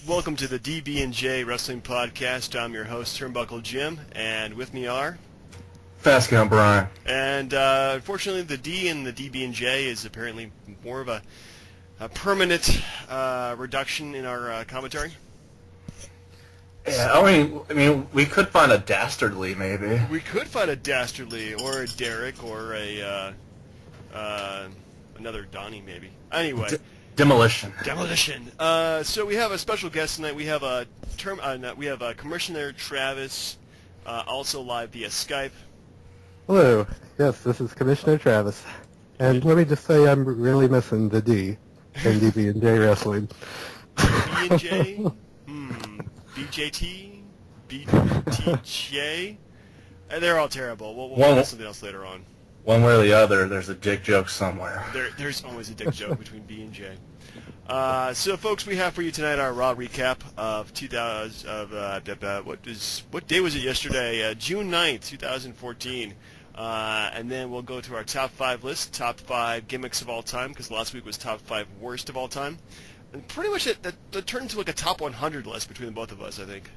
Welcome to the DB&J Wrestling Podcast. I'm your host, Turnbuckle Jim, and with me are... Fast Count Brian. And unfortunately, the D in the DB&J is apparently more of a permanent reduction in our commentary. Yeah, I mean, we could find a Dastardly, maybe. We could find a Dastardly, or a Derek, or a another Donnie, maybe. Anyway. Demolition. So we have a special guest tonight. We have Commissioner Travis, also live via Skype. Hello. Yes, this is Commissioner Travis. And let me just say I'm really missing the D in DB&J Wrestling. DB&J? BJT? BTJ? They're all terrible. We'll have something else later on. One way or the other, there's a dick joke somewhere. There's always a dick joke between B and J. So, folks, we have for you tonight our Raw recap of what day was it yesterday? June 9th, 2014. And then we'll go to our top 5 list, top 5 gimmicks of all time, because last week was top 5 worst of all time. And pretty much that turned into like a top 100 list between the both of us, I think.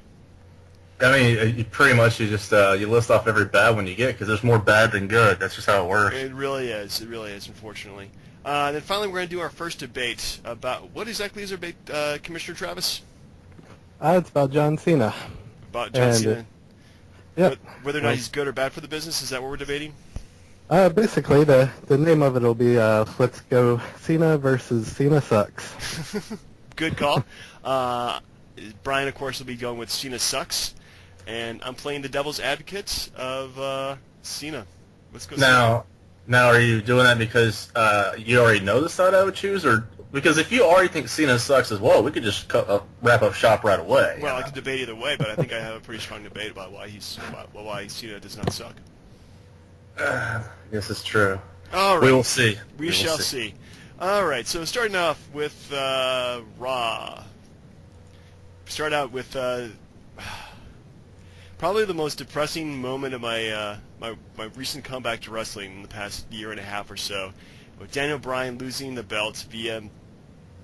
I mean, you list off every bad one you get, because there's more bad than good. That's just how it works. It really is, unfortunately. Then finally we're going to do our first debate about, what exactly is our debate, Commissioner Travis? It's about John Cena. About John Cena? Yep. Whether or not he's good or bad for the business, is that what we're debating? Basically, the name of it will be Let's Go Cena versus Cena Sucks. Good call. Brian, of course, will be going with Cena Sucks. And I'm playing the devil's advocate of Cena. Let's go. Now, are you doing that because you already know the side I would choose, or because if you already think Cena sucks as well, we could just wrap up shop right away. Well, I could debate either way, but I think I have a pretty strong debate about why Cena does not suck. This is true. All right. We will see. We shall see. All right. So starting off with Raw. Start out with. Probably the most depressing moment of my recent comeback to wrestling in the past year and a half or so, with Daniel Bryan losing the belt via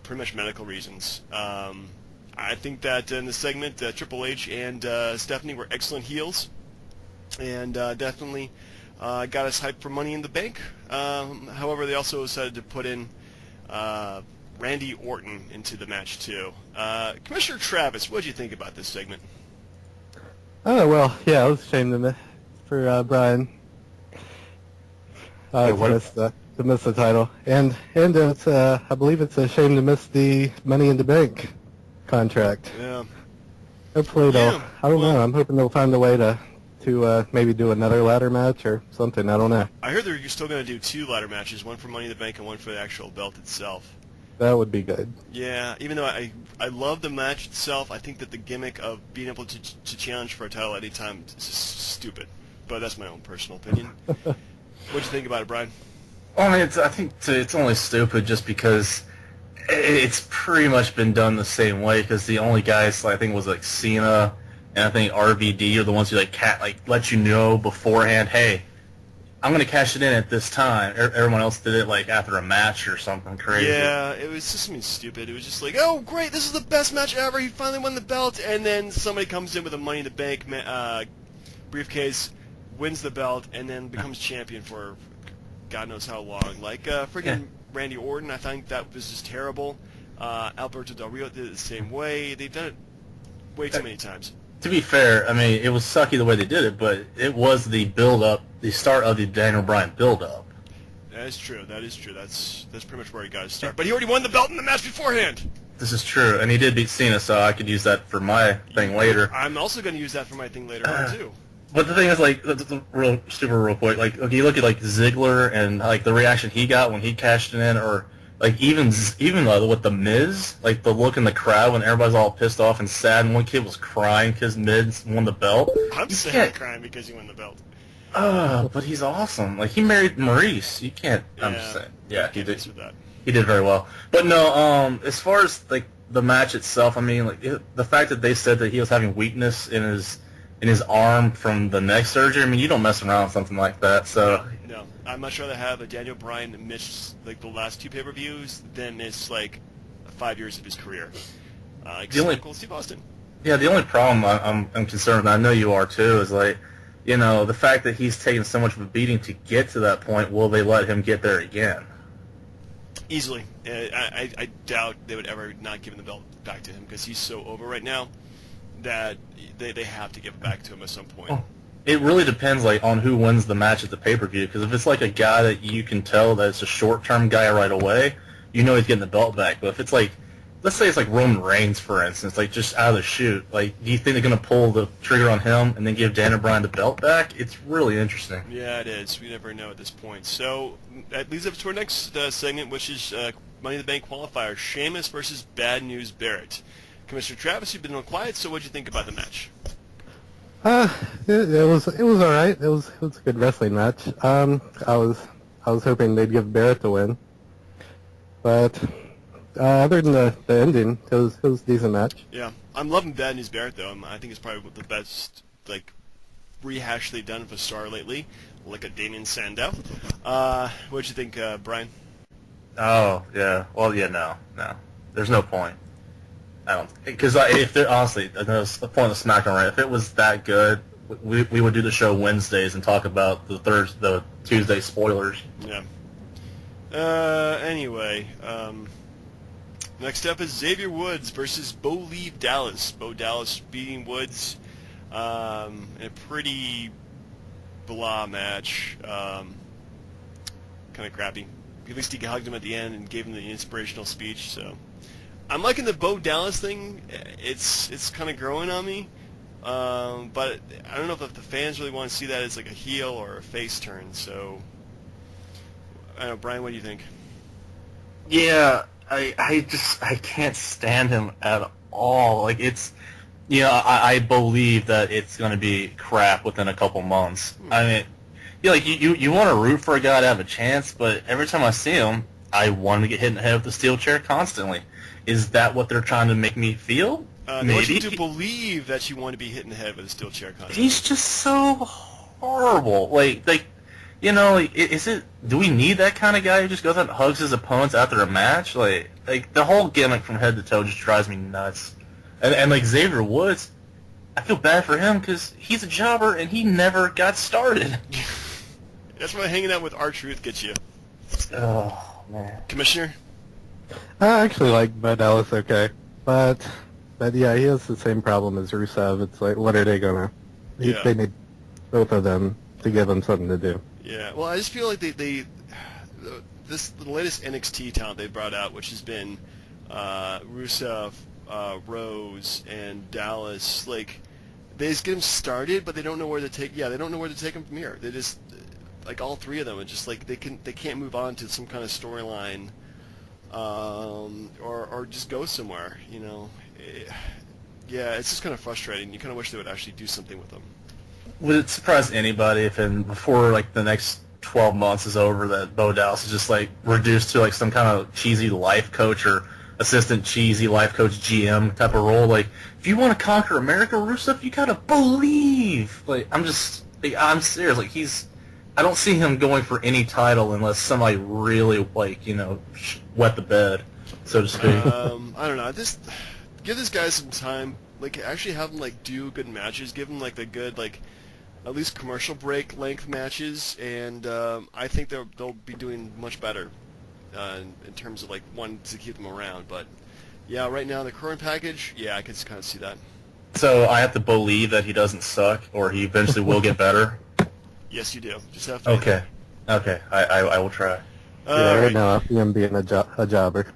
pretty much medical reasons. I think that in the segment, Triple H and Stephanie were excellent heels, and definitely got us hyped for Money in the Bank. However, they also decided to put in Randy Orton into the match too. Commissioner Travis, what did you think about this segment? Oh, well, yeah, I was ashamed for Brian to miss the title. And it's, I believe it's a shame to miss the Money in the Bank contract. Yeah. Hopefully I don't know, I'm hoping they'll find a way to maybe do another ladder match or something, I don't know. I heard they're still going to do 2 ladder matches, one for Money in the Bank and one for the actual belt itself. That would be good. Yeah, even though I love the match itself, I think that the gimmick of being able to challenge for a title at any time is just stupid. But that's my own personal opinion. What'd you think about it, Brian? Well, I mean, I think it's only stupid just because it's pretty much been done the same way, because the only guys, I think, was like Cena and I think RVD are the ones who let you know beforehand, hey, I'm going to cash it in at this time. Everyone else did it after a match or something crazy. Yeah, it was just something stupid. It was just like, oh, great, this is the best match ever. He finally won the belt. And then somebody comes in with a Money in the Bank briefcase, wins the belt, and then becomes champion for God knows how long. Friggin' Randy Orton, I think that was just terrible. Alberto Del Rio did it the same way. They've done it way too many times. To be fair, I mean, it was sucky the way they did it, but it was the build-up, the start of the Daniel Bryan build-up. That is true. That's pretty much where he got his start. But he already won the belt in the match beforehand. This is true, and he did beat Cena, so I could use that for my thing later. I'm also going to use that for my thing later on, too. But the thing is, real quick, you look at, Ziggler and, the reaction he got when he cashed it in, or... even with the Miz, the look in the crowd when everybody's all pissed off and sad, and one kid was crying because Miz won the belt. I'm sad crying because he won the belt. But he's awesome. He married Maurice. You can't. I'm just saying. Yeah, he did. He did very well. But no, as far as the match itself, I mean, the fact that they said that he was having weakness in his arm from the neck surgery. I mean, you don't mess around with something like that. So no. I'd much rather have a Daniel Bryan miss the last 2 pay-per-views than miss 5 years of his career. Example, Steve Austin. Yeah, the only problem I'm concerned with, and I know you are too, is like, the fact that he's taken so much of a beating to get to that point. Will they let him get there again? Easily. I doubt they would ever not give the belt back to him because he's so over right now that they have to give it back to him at some point. Oh. It really depends on who wins the match at the pay-per-view, because if it's like a guy that you can tell that it's a short-term guy right away, he's getting the belt back. But if it's like, let's say it's like Roman Reigns, for instance, just out of the chute, do you think they're going to pull the trigger on him and then give Daniel Bryan the belt back? It's really interesting. Yeah, it is. We never know at this point. So that leads us to our next segment, which is Money in the Bank qualifier, Sheamus versus Bad News Barrett. Commissioner Travis, you've been real quiet, so what did you think about the match? It was all right. It was a good wrestling match. I was hoping they'd give Barrett the win, but other than the ending, it was a decent match. Yeah, I'm loving Bad News Barrett though. I think it's probably the best rehash they've done of a star lately, like a Damien Sandow. What did you think, Brian? Oh yeah, well no, there's no point. I don't, because if they're honestly, that's the point of SmackDown, right? If it was that good, we would do the show Wednesdays and talk about the Tuesday spoilers. Yeah. Anyway, next up is Xavier Woods versus Bo Leave Dallas. Bo Dallas beating Woods in a pretty blah match. Kind of crappy. At least he hugged him at the end and gave him the inspirational speech. So I'm liking the Bo Dallas thing. It's kind of growing on me. But I don't know if the fans really want to see that as like a heel or a face turn. So I don't know, Brian, what do you think? Yeah, I can't stand him at all. I believe that it's going to be crap within a couple months. I mean, you want to root for a guy to have a chance, but every time I see him, I want him to get hit in the head with the steel chair constantly. Is that what they're trying to make me feel? They want you to believe that you want to be hit in the head with a steel chair constantly. He's just so horrible. Is it? Do we need that kind of guy who just goes out and hugs his opponents after a match? The whole gimmick from head to toe just drives me nuts. And Xavier Woods, I feel bad for him because he's a jobber and he never got started. That's what hanging out with R-Truth gets you. Oh man, Commissioner. I actually like Bo Dallas okay, but yeah, he has the same problem as Rusev. It's like, what are they gonna? Yeah. They need both of them to give them something to do. Yeah, well, I just feel like the latest NXT talent they brought out, which has been Rusev, Rose, and Dallas. They just get them started, but they don't know where to take. Yeah, they don't know where to take them from here. They just all three of them are just they can't move on to some kind of storyline, or just go somewhere. Yeah, it's just kind of frustrating. You kind of wish they would actually do something with them. Would it surprise anybody if before the next 12 months is over that Bo Dallas is just reduced to some kind of cheesy life coach or assistant cheesy life coach GM type of role? If you want to conquer America, Rusev, you gotta believe. I'm serious. I don't see him going for any title unless somebody really wet the bed, so to speak. I don't know. Just give this guy some time. Actually have him do good matches. Give him the good at least commercial break length matches, and I think they'll be doing much better in terms of wanting to keep them around. But yeah, right now the current package, yeah, I could kind of see that. So I have to believe that he doesn't suck, or he eventually will get better. Yes, you do. Just have to. Okay. I will try. Right now, him being a jobber.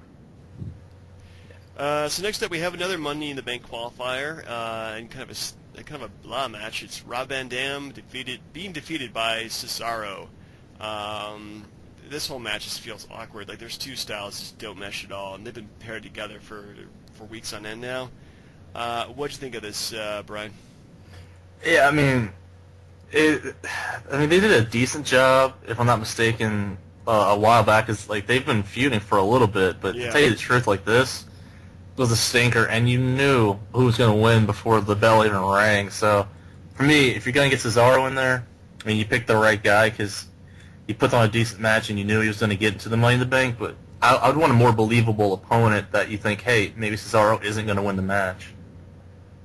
So next up, we have another Money in the Bank qualifier, and kind of a blah match. It's Rob Van Dam being defeated by Cesaro. This whole match just feels awkward. There's two styles just don't mesh at all, and they've been paired together for weeks on end now. What'd you think of this, Brian? Yeah, they did a decent job, if I'm not mistaken, a while back. They've been feuding for a little bit, but to tell you the truth, this was a stinker, and you knew who was going to win before the bell even rang. So, for me, if you're going to get Cesaro in there, you picked the right guy because he put on a decent match, and you knew he was going to get into the Money in the Bank. But I would want a more believable opponent that you think, hey, maybe Cesaro isn't going to win the match.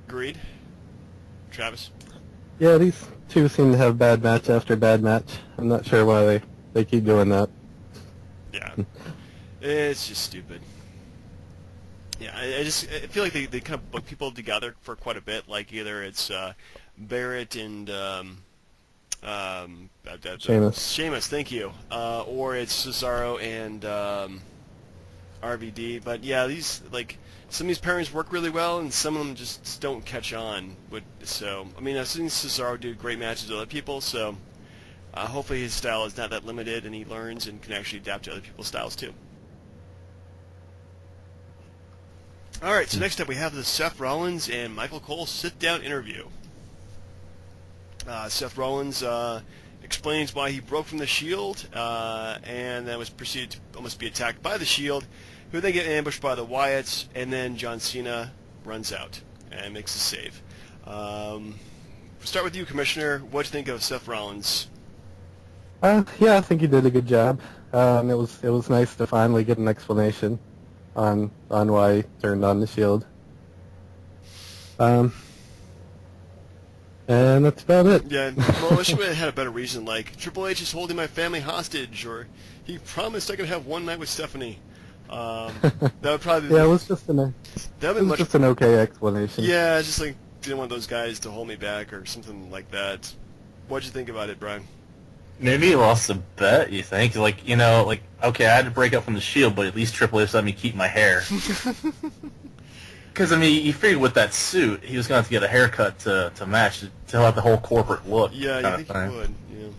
Agreed. Travis? Yeah, these two seem to have bad match after bad match. I'm not sure why they keep doing that. Yeah. It's just stupid. Yeah, I feel like they kind of book people together for quite a bit. Like either it's Barrett and Sheamus, thank you, or it's Cesaro and RVD. But yeah, these some of these pairings work really well, and some of them just don't catch on. So I mean, I've seen Cesaro do great matches with other people, so hopefully his style is not that limited, and he learns and can actually adapt to other people's styles too. All right, so next up we have the Seth Rollins and Michael Cole sit-down interview. Seth Rollins explains why he broke from the Shield, and then was proceeded to almost be attacked by the Shield, who then get ambushed by the Wyatts, and then John Cena runs out and makes a save. Start with you, Commissioner. What do you think of Seth Rollins? Yeah, I think he did a good job. It was nice to finally get an explanation on why he turned on the Shield. And that's about it. Yeah, well, I wish we had a better reason, like Triple H is holding my family hostage, or he promised I could have one night with Stephanie. That would probably yeah, it was just an okay explanation. Yeah, just like didn't want those guys to hold me back or something like that. What'd you think about it, Brian? Maybe he lost a bet, you think? Okay, I had to break up from the Shield, but at least Triple H let me keep my hair. Because, I mean, you figured with that suit, he was going to have to get a haircut to match, to have the whole corporate look. Yeah, you think he would, yeah. I mean,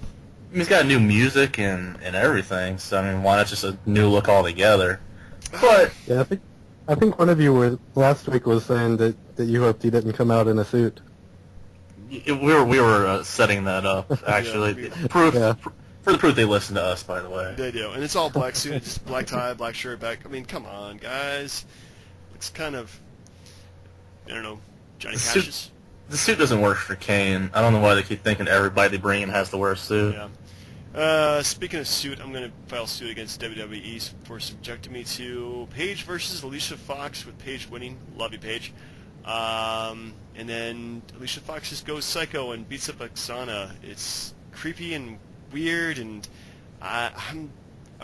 he's got new music and everything, so, I mean, why not just a new look altogether? But... Yeah, I think one of you last week was saying that you hoped he didn't come out in a suit. We were setting that up, actually. Yeah, for the proof they listen to us, by the way. They do, and it's all black suit, just black tie, black shirt, back. I mean, come on, guys. It's kind of, I don't know, Johnny Cash's. The suit doesn't work for Kane. I don't know why they keep thinking everybody they bring in has to wear a suit. Yeah. Speaking of suit, I'm going to file suit against WWE for subjecting me to Paige versus Alicia Fox, with Paige winning. Love you, Paige. And then Alicia Fox just goes psycho and beats up Oksana. It's creepy and weird, and I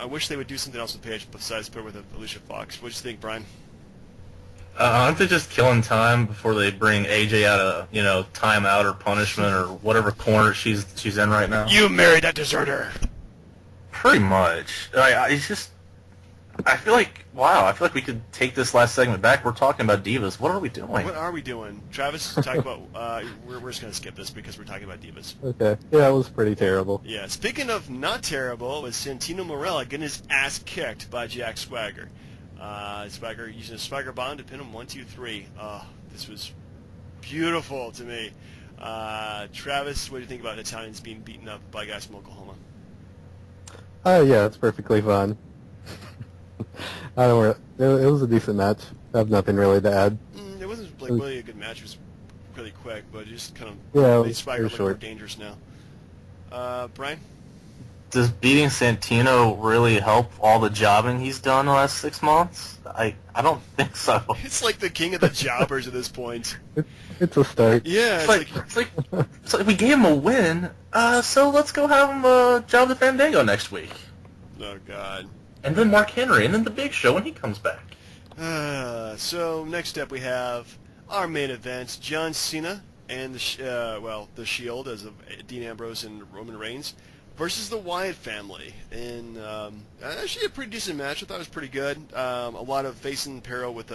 wish they would do something else with Paige besides put her with Alicia Fox. What do you think, Brian? Aren't they just killing time before they bring AJ out of timeout or punishment or whatever corner she's in right now? You married that deserter. Pretty much. I feel like we could take this last segment back. We're talking about divas. What are we doing? What are we doing? Travis, talk about. We're just gonna skip this because we're talking about divas. Okay. Yeah, it was pretty terrible. Yeah. Speaking of not terrible, was Santino Marella getting his ass kicked by Jack Swagger. Swagger using a Swagger bomb to pin him 1, 2, 3. This was beautiful to me. Travis, what do you think about Italians being beaten up by guys from Oklahoma? Yeah, it's perfectly fine. I don't worry. It was a decent match. I have nothing really to add. It wasn't really a good match. It was really quick, but it just kind of made Swagger look more dangerous now. Brian? Does beating Santino really help all the jobbing he's done the last 6 months? I don't think so. It's like the king of the jobbers at this point. It's a start. Yeah, it's like we gave him a win, so let's go have him job the Fandango next week. Oh, God. And then Mark Henry, and then the Big Show when he comes back. So next up we have our main event: John Cena and the Shield, as of Dean Ambrose and Roman Reigns, versus the Wyatt family. And actually a pretty decent match. I thought it was pretty good. A lot of face and peril with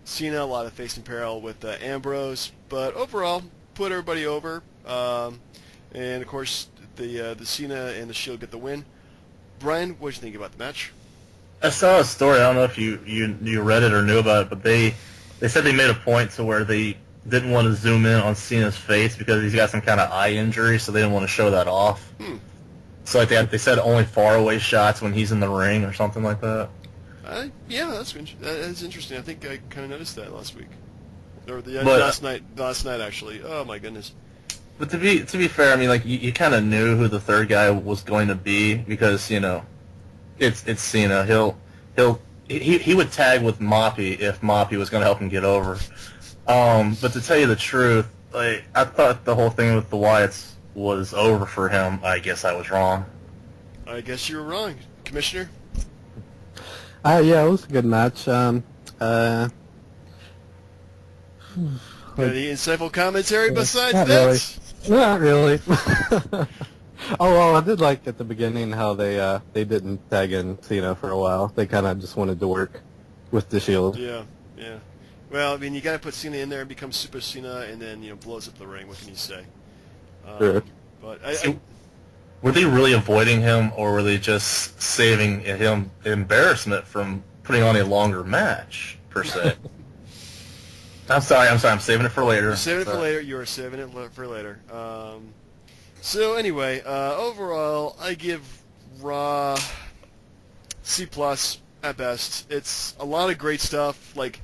Cena, a lot of face and peril with Ambrose, but overall put everybody over. And of course the Cena and the Shield get the win. Brian, what did you think about the match? I saw a story. I don't know if you read it or knew about it, but they said they made a point to where they didn't want to zoom in on Cena's face because he's got some kind of eye injury, so they didn't want to show that off. So like they said only faraway shots when he's in the ring or something like that. Yeah, that's interesting. I think I kind of noticed that last week, or last night actually. Oh my goodness. But to be fair, I mean, like you kind of knew who the third guy was going to be because it's Cena. He'll he would tag with Moppy if Moppy was going to help him get over. But to tell you the truth, like, I thought the whole thing with the Wyatts was over for him. I guess I was wrong. I guess you were wrong, Commissioner. Yeah, it was a good match. Any insightful commentary besides not that? really. Not really. Oh, well, I did like at the beginning how they didn't tag in Cena for a while. They kind of just wanted to work with the Shield. Yeah. Well, I mean, you got to put Cena in there and become Super Cena, and then blows up the ring. What can you say? Sure. But Were they really avoiding him, or were they just saving him embarrassment from putting on a longer match, per se? I'm sorry, I'm saving it for later. You're saving it for later. You are saving it for later. So anyway, overall, I give Raw C+ at best. It's a lot of great stuff. Like,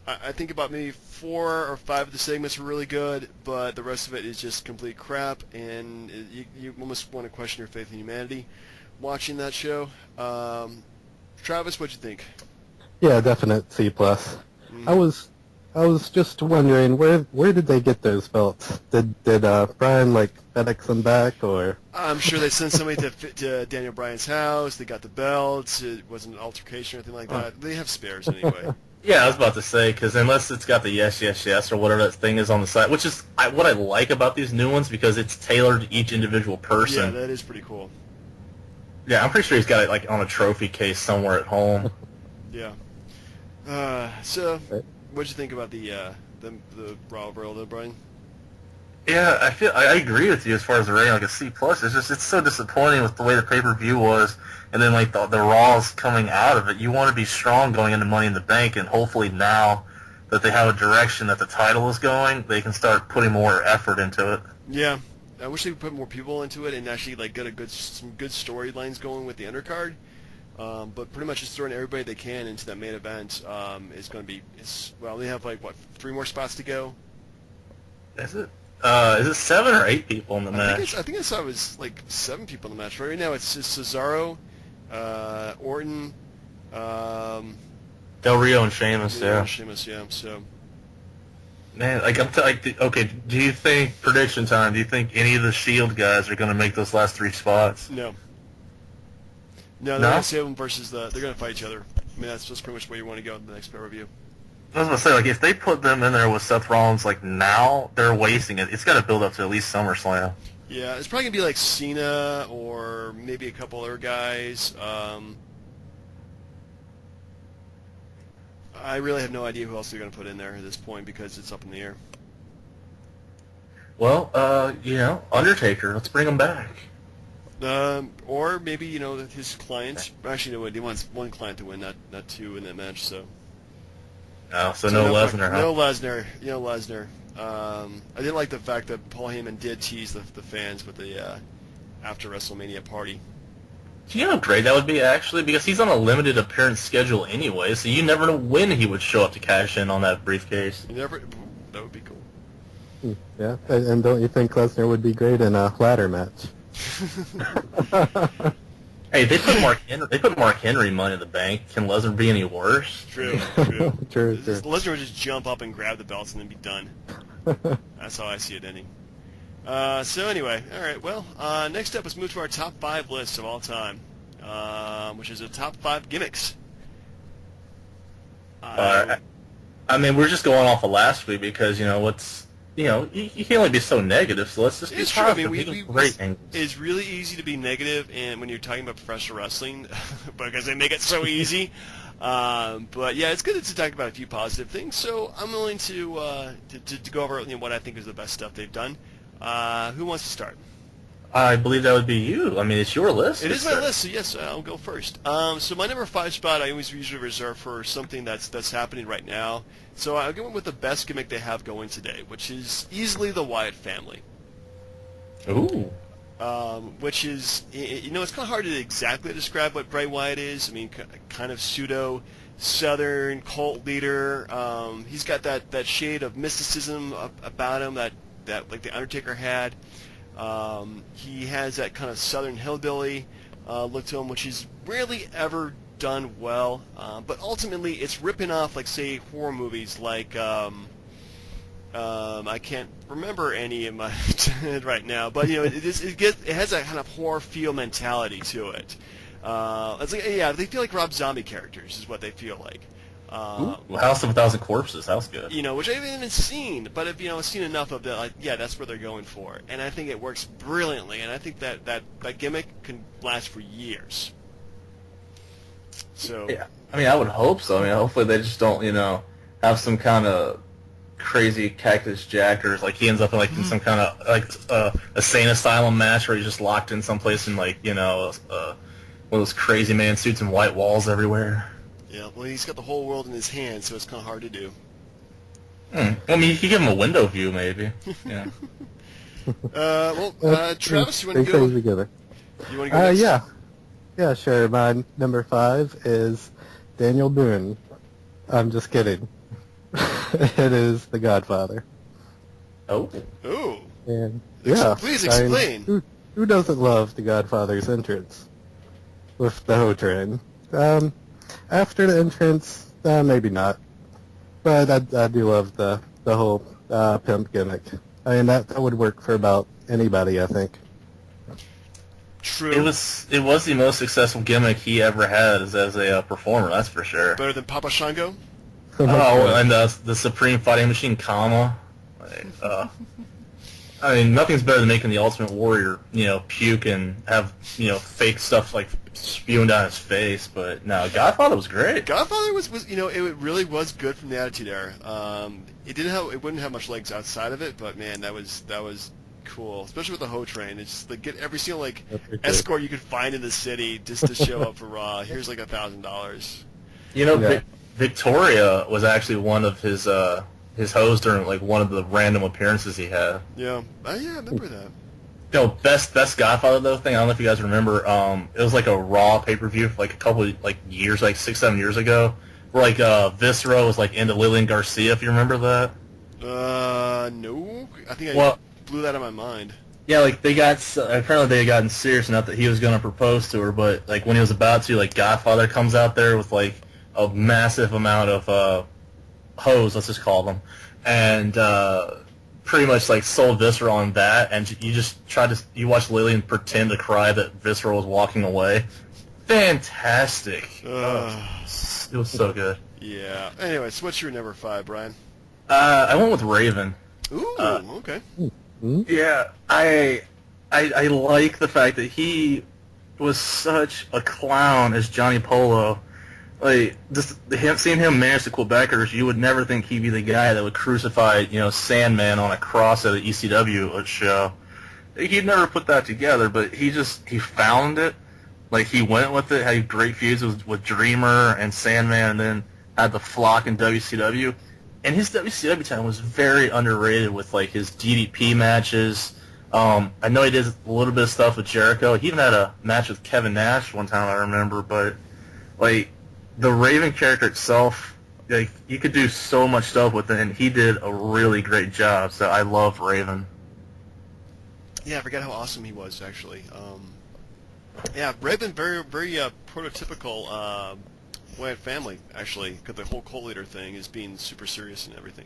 I think about maybe 4 or 5 of the segments were really good, but the rest of it is just complete crap, and you almost want to question your faith in humanity watching that show. Travis, what'd you think? Yeah, definite C+. I was just wondering where did they get those belts? Did Brian FedEx them back, or? I'm sure they sent somebody to Daniel Bryan's house. They got the belts. It wasn't an altercation or anything like that. They have spares anyway. Yeah, I was about to say, because unless it's got the yes, yes, yes, or whatever that thing is on the side, which is what I like about these new ones, because it's tailored to each individual person. Yeah, that is pretty cool. Yeah, I'm pretty sure he's got it on a trophy case somewhere at home. Yeah. So, what'd you think about the Raw World, Brian? Yeah, I agree with you as far as the rating, like a C+. It's so disappointing with the way the pay-per-view was, and then the Raws coming out of it. You want to be strong going into Money in the Bank, and hopefully now that they have a direction that the title is going, they can start putting more effort into it. Yeah, I wish they would put more people into it and actually get some good storylines going with the undercard. But pretty much just throwing everybody they can into that main event is going to be. They have 3 more spots to go. Is it? Is it 7 or 8 people in the match? I think I saw it was 7 people in the match. Right now it's just Cesaro, Orton, Del Rio and Sheamus. Yeah. Sheamus, yeah. So. Man, okay. Do you think prediction time? Do you think any of the Shield guys are going to make those last 3 spots? No. No, they're going to save them versus they're going to fight each other. I mean, that's just pretty much where you want to go in the next pay-per-view. I was going to say, if they put them in there with Seth Rollins, now, they're wasting it. It's got to build up to at least SummerSlam. Yeah, it's probably going to be Cena or maybe a couple other guys. I really have no idea who else they're going to put in there at this point because it's up in the air. Well, Undertaker, let's bring him back. Or maybe, his client. Actually, no, he wants 1 client to win, not 2 in that match, so... Oh, so no Lesnar, huh? No Lesnar. Lesnar. I didn't like the fact that Paul Heyman did tease the fans with the after WrestleMania party. Do you know how great that would be, actually? Because he's on a limited appearance schedule anyway, so you never know when he would show up to cash in on that briefcase. That would be cool. Yeah, and don't you think Lesnar would be great in a ladder match? Hey, they put Mark Henry Money in the Bank. Can Lesnar be any worse? True. True. Lesnar would just jump up and grab the belts and then be done. That's how I see it ending. So anyway, all right. Well, next up, let's move to our top 5 list of all time, which is the top 5 gimmicks. I mean, we're just going off of last week because you can only be so negative, so let's just be positive. It's really easy to be negative, and when you're talking about professional wrestling, because they make it so easy. But yeah, it's good to talk about a few positive things. So I'm willing to go over what I think is the best stuff they've done. Who wants to start? I believe that would be you. I mean, it's your list. It is my list, so yes, I'll go first. So my number 5 spot I always usually reserve for something that's happening right now. So I'll go with the best gimmick they have going today, which is easily the Wyatt family. Ooh. Which is, it's kind of hard to exactly describe what Bray Wyatt is. I mean, kind of pseudo Southern cult leader. He's got that shade of mysticism about him that like the Undertaker had. He has that kind of Southern hillbilly look to him, which he's rarely ever done well, but ultimately it's ripping off, like, say, horror movies like, I can't remember any in my head right now, but it has that kind of horror feel mentality to it. It's like, yeah, they feel like Rob Zombie characters is what they feel like. Ooh, House of a Thousand Corpses, that was good. Which I haven't even seen, but if I've seen enough of it, like, yeah, that's what they're going for, and I think it works brilliantly, and I think that gimmick can last for years. So yeah, I mean, I would hope so. I mean, hopefully they just don't, have some kind of crazy Cactus Jack, or like he ends up in some kind of a Cena asylum match where he's just locked in someplace in one of those crazy man suits and white walls everywhere. Yeah, well, he's got the whole world in his hands, so it's kind of hard to do. I mean, you could give him a window view, maybe. Yeah. Travis, you want to go? Together. You want to go next? Yeah, sure. My number 5 is Daniel Boone. I'm just kidding. It is The Godfather. Oh. Ooh. And yeah. Please explain. Who doesn't love The Godfather's entrance with the Ho train? After the entrance, maybe not. But I do love the whole pimp gimmick. I mean, that would work for about anybody, I think. True. It was the most successful gimmick he ever had as a performer, that's for sure. Better than Papa Shango? And the Supreme Fighting Machine, Kama. I mean, nothing's better than making the Ultimate Warrior, puke and have, fake stuff like spewing down his face. But no, Godfather was great. Godfather was it really was good from the Attitude Era. It wouldn't have much legs outside of it, but man, that was cool, especially with the Ho train. It's just get every single escort you could find in the city just to show up for Raw. Here's like $1,000. Victoria was actually one of his hoes during one of the random appearances he had. Yeah, I remember that. Best Godfather though thing. I don't know if you guys remember. It was like a Raw pay-per-view for a couple of years, 6-7 years ago, where Viscera was into Lillian Garcia. If you remember that. No, I think I blew that out of my mind. Yeah, apparently they had gotten serious enough that he was going to propose to her, but when he was about to, Godfather comes out there with a massive amount of hoes, let's just call them, and pretty much sold Viscera on that, and you watch Lillian pretend to cry that Viscera was walking away. Fantastic. It was so good. Yeah. Anyway, so what's your number 5, Brian? I went with Raven. Ooh, okay. Yeah, I like the fact that he was such a clown as Johnny Polo. Seeing him manage the Quebecers, you would never think he'd be the guy that would crucify, Sandman on a cross at an ECW show. He'd never put that together, but he found it. He went with it, had great feuds with Dreamer and Sandman, and then had the Flock in WCW. And his WCW time was very underrated with his DDP matches. I know he did a little bit of stuff with Jericho. He even had a match with Kevin Nash one time, I remember. But the Raven character itself, you could do so much stuff with it, and he did a really great job. So I love Raven. Yeah, I forgot how awesome he was actually. Raven very very prototypical. Wyatt family, actually, because the whole cult leader thing is being super serious and everything.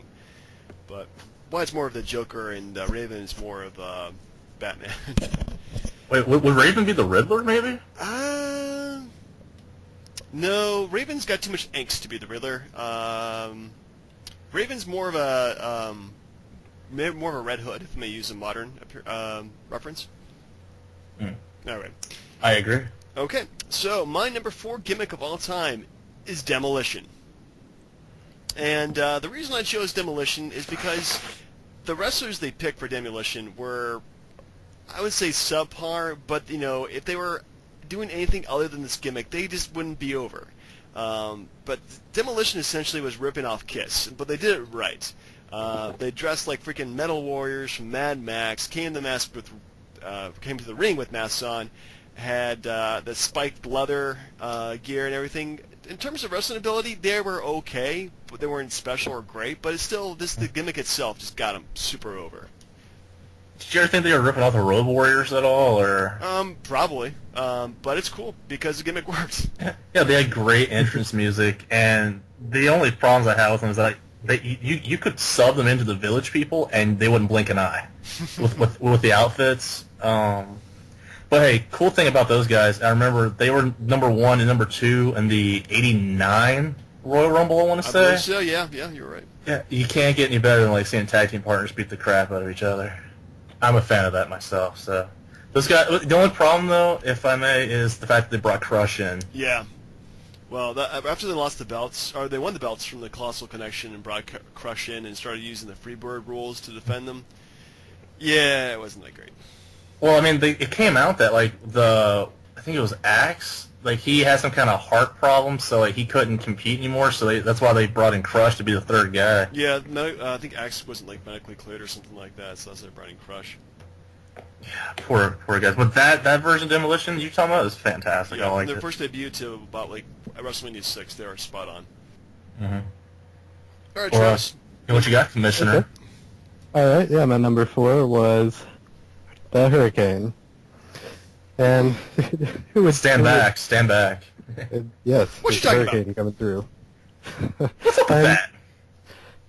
But Wyatt's more of the Joker, and Raven is more of Batman. Wait, would Raven be the Riddler, maybe? No, Raven's got too much angst to be the Riddler. Raven's more of a Red Hood, if I may use a modern reference. All right. I agree. Okay, so my number 4 gimmick of all time is Demolition. And the reason I chose Demolition is because the wrestlers they picked for Demolition were, I would say, subpar, but, if they were doing anything other than this gimmick, they just wouldn't be over. But Demolition essentially was ripping off Kiss, but they did it right. They dressed like freaking Metal Warriors from Mad Max, came to the ring with masks on, had the spiked leather gear and everything. In terms of wrestling ability, they were okay, but they weren't special or great. But it's still the gimmick itself just got them super over. Did you ever think they were ripping off the Road Warriors at all, or? Probably. But it's cool because the gimmick works. Yeah, they had great entrance music, and the only problems I had with them is that you could sub them into the Village People, and they wouldn't blink an eye with the outfits. But hey, cool thing about those guys, I remember they were number 1 and number 2 in the '89 Royal Rumble. I want to say. I believe so. Yeah, you're right. Yeah, you can't get any better than like seeing tag team partners beat the crap out of each other. I'm a fan of that myself. So those guys. The only problem, though, if I may, is the fact that they brought Crush in. Yeah. Well, after they lost the belts, or they won the belts from the Colossal Connection and brought Crush in and started using the Freebird rules to defend them. Yeah, it wasn't that great. Well, I mean, it came out that like I think it was Axe. Like he had some kind of heart problem, so like he couldn't compete anymore. So that's why they brought in Crush to be the third guy. Yeah, I think Axe wasn't like medically cleared or something like that, so that's why they brought in Crush. Yeah, poor guys. But that version of Demolition you talking about is fantastic. Yeah, I like from their it. first debut to about like WrestleMania 6, they were spot on. Mm-hmm. All right, Well, Travis. What you got, Commissioner? Okay. All right, yeah, my number 4 was the Hurricane. And who would Stand back. Yes, What you it's talking Hurricane coming through. What's up with that?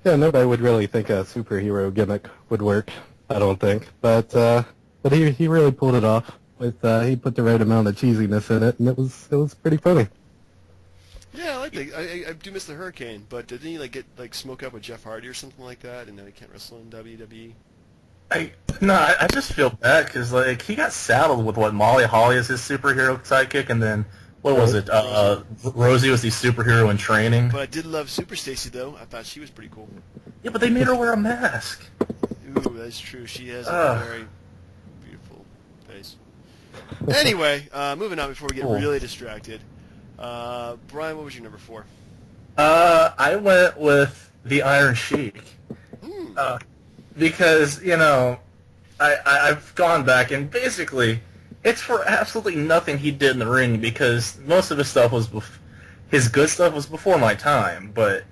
Yeah, nobody would really think a superhero gimmick would work. I don't think, but he really pulled it off. With he put the right amount of cheesiness in it, and it was pretty funny. Yeah, I like that. I do miss the Hurricane, but didn't he like get like smoke up with Jeff Hardy or something like that, and now he can't wrestle in WWE? I just feel bad because like he got saddled with what Molly Holly is his superhero sidekick, and then what was it? Rosie was the superhero in training. But I did love Super Stacy though. I thought she was pretty cool. Yeah, but they made her wear a mask. Ooh, that's true. She has a very beautiful face. Anyway, moving on before we get really distracted. Brian, what was your number 4? I went with the Iron Sheik. Because, I've gone back and basically it's for absolutely nothing he did in the ring because most of his stuff was his good stuff was before my time, but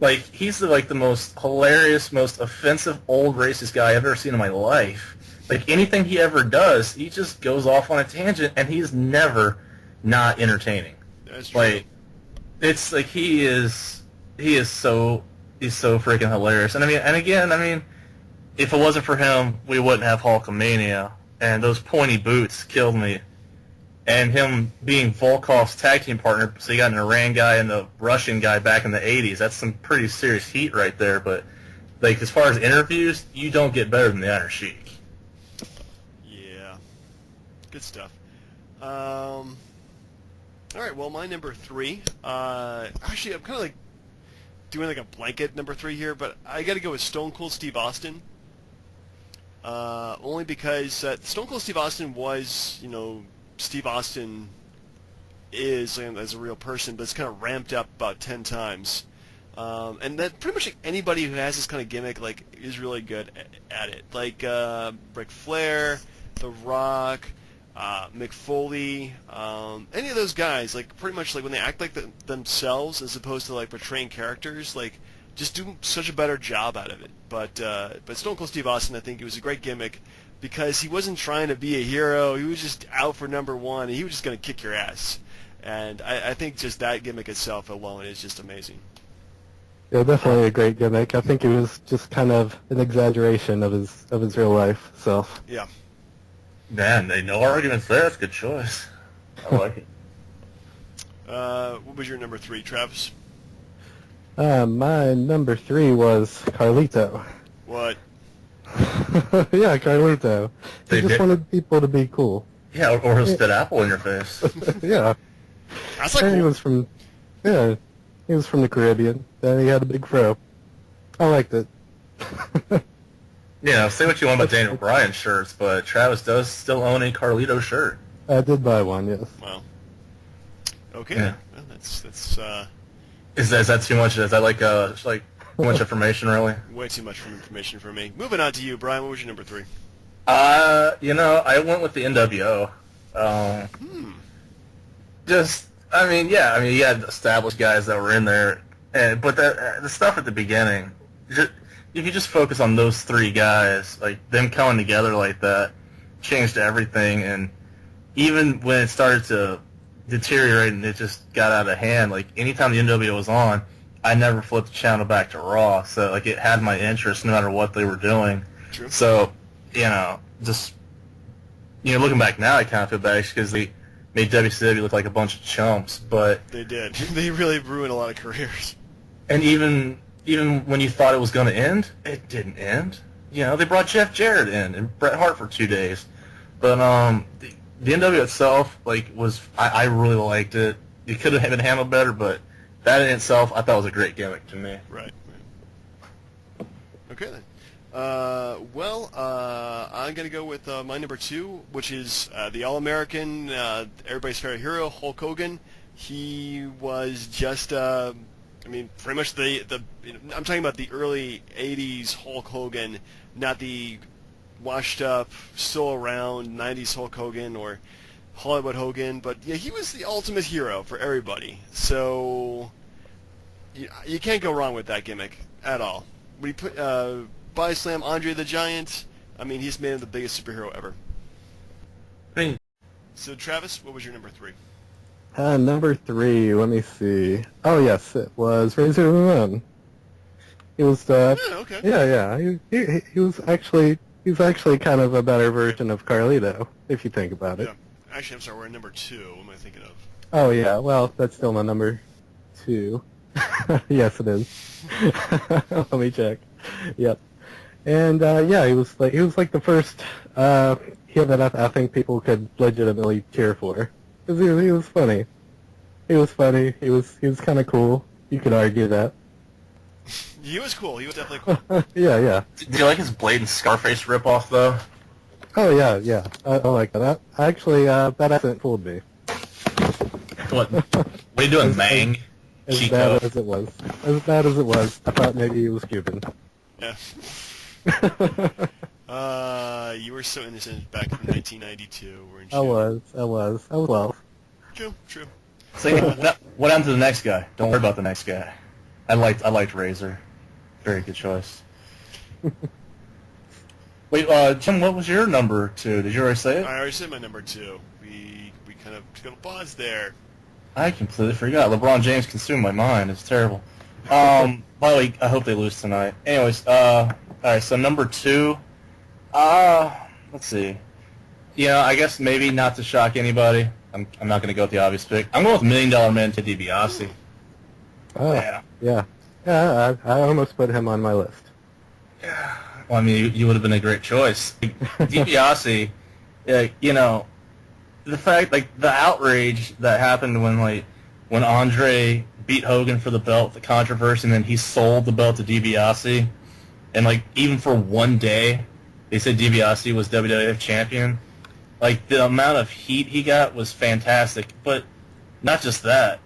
like he's the most hilarious, most offensive old racist guy I've ever seen in my life. Like anything he ever does, he just goes off on a tangent and he's never not entertaining. That's true. Like it's like he's so freaking hilarious. And I mean, if it wasn't for him, we wouldn't have Hulkamania. And those pointy boots killed me. And him being Volkov's tag team partner, so you got an Iran guy and the Russian guy back in the 80s. That's some pretty serious heat right there. But like as far as interviews, you don't get better than the Iron Sheik. Yeah. Good stuff. All right, well, my number 3. Actually, I'm kind of like doing like a blanket number 3 here, but I got to go with Stone Cold Steve Austin. Only because Stone Cold Steve Austin was, Steve Austin is as a real person, but it's kind of ramped up about 10 times. And that pretty much anybody who has this kind of gimmick like is really good at it. Like Ric Flair, The Rock, Mick Foley, any of those guys, like pretty much like when they act like themselves as opposed to like portraying characters, like just do such a better job out of it. But Stone Cold Steve Austin, I think it was a great gimmick because he wasn't trying to be a hero. He was just out for number 1, and he was just going to kick your ass. And I think just that gimmick itself alone is just amazing. Yeah, definitely a great gimmick. I think it was just kind of an exaggeration of his real life self. Yeah. Man, no arguments there. That's a good choice. I like it. What was your number 3, Travis? My number 3 was Carlito. What? Yeah, Carlito. He just wanted people to be cool. Yeah, or he'll spit apple in your face. Yeah. That's like And cool. he was from the Caribbean, and he had a big fro. I liked it. Say what you want about Daniel Bryan shirts, but Travis does still own a Carlito shirt. I did buy one, yes. Wow. Okay. Yeah. Well, that's Is that too much? Is that like too much information, really? way too much information for me. Moving on to you, Brian. What was your number 3? I went with the NWO. You had established guys that were in there, but the stuff at the beginning, if you just focus on those three guys, like them coming together like that, changed everything. And even when it started to deteriorate and it just got out of hand, like anytime the NWO was on, I never flipped the channel back to Raw. So like it had my interest no matter what they were doing. True. So just looking back now, I kind of feel bad because they made WCW look like a bunch of chumps. But They did. They really ruined a lot of careers. and even when you thought it was going to end, it didn't end. They brought Jeff Jarrett in and Bret Hart for 2 days. But the NWO itself, I really liked it. It could have been handled better, but that in itself, I thought was a great gimmick to me. Right. Okay then. I'm going to go with my number 2, which is the All-American, everybody's favorite hero, Hulk Hogan. He was just, pretty much I'm talking about the early 80s Hulk Hogan, not the washed up, still around 90s Hulk Hogan or Hollywood Hogan, but yeah, he was the ultimate hero for everybody. So you can't go wrong with that gimmick at all. When he put body slam Andre the Giant, he's made him the biggest superhero ever. So Travis, what was your number 3? Number 3, let me see. Oh yes, it was Razor Ramon. He was Okay. Yeah. He was actually kind of a better version of Carlito, if you think about it. Yeah. Actually, I'm sorry, we're at number 2. What am I thinking of? Oh yeah, well that's still my number 2. Yes, it is. Let me check. Yep. And he was like the first heel that I think people could legitimately cheer for. 'Cause he was funny. He was funny. He was kind of cool. You could argue that. He was cool. He was definitely cool. Yeah. Do you like his Blade and Scarface ripoff though? Oh yeah. I like that. Actually, that accent fooled me. What are you doing, Mang? As Chico. bad as it was, I thought maybe he was Cuban. Yeah. You were so innocent back in 1992. Weren't you? I was 12. True. So what happened to the next guy? Don't worry about the next guy. I liked Razor. Very good choice. Wait, Jim, what was your number 2? Did you already say it? I already said my number 2. We kind of took a pause there. I completely forgot. LeBron James consumed my mind. It's terrible. By the way, I hope they lose tonight. Anyways, all right. So number 2. Let's see. I guess maybe not to shock anybody. I'm not going to go with the obvious pick. I'm going with $1 Million Man Ted DiBiase. Oh, yeah. I almost put him on my list. Yeah. Well, you would have been a great choice. DiBiase, the fact, the outrage that happened when Andre beat Hogan for the belt, the controversy, and then he sold the belt to DiBiase, and even for one day, they said DiBiase was WWF champion. The amount of heat he got was fantastic, but not just that.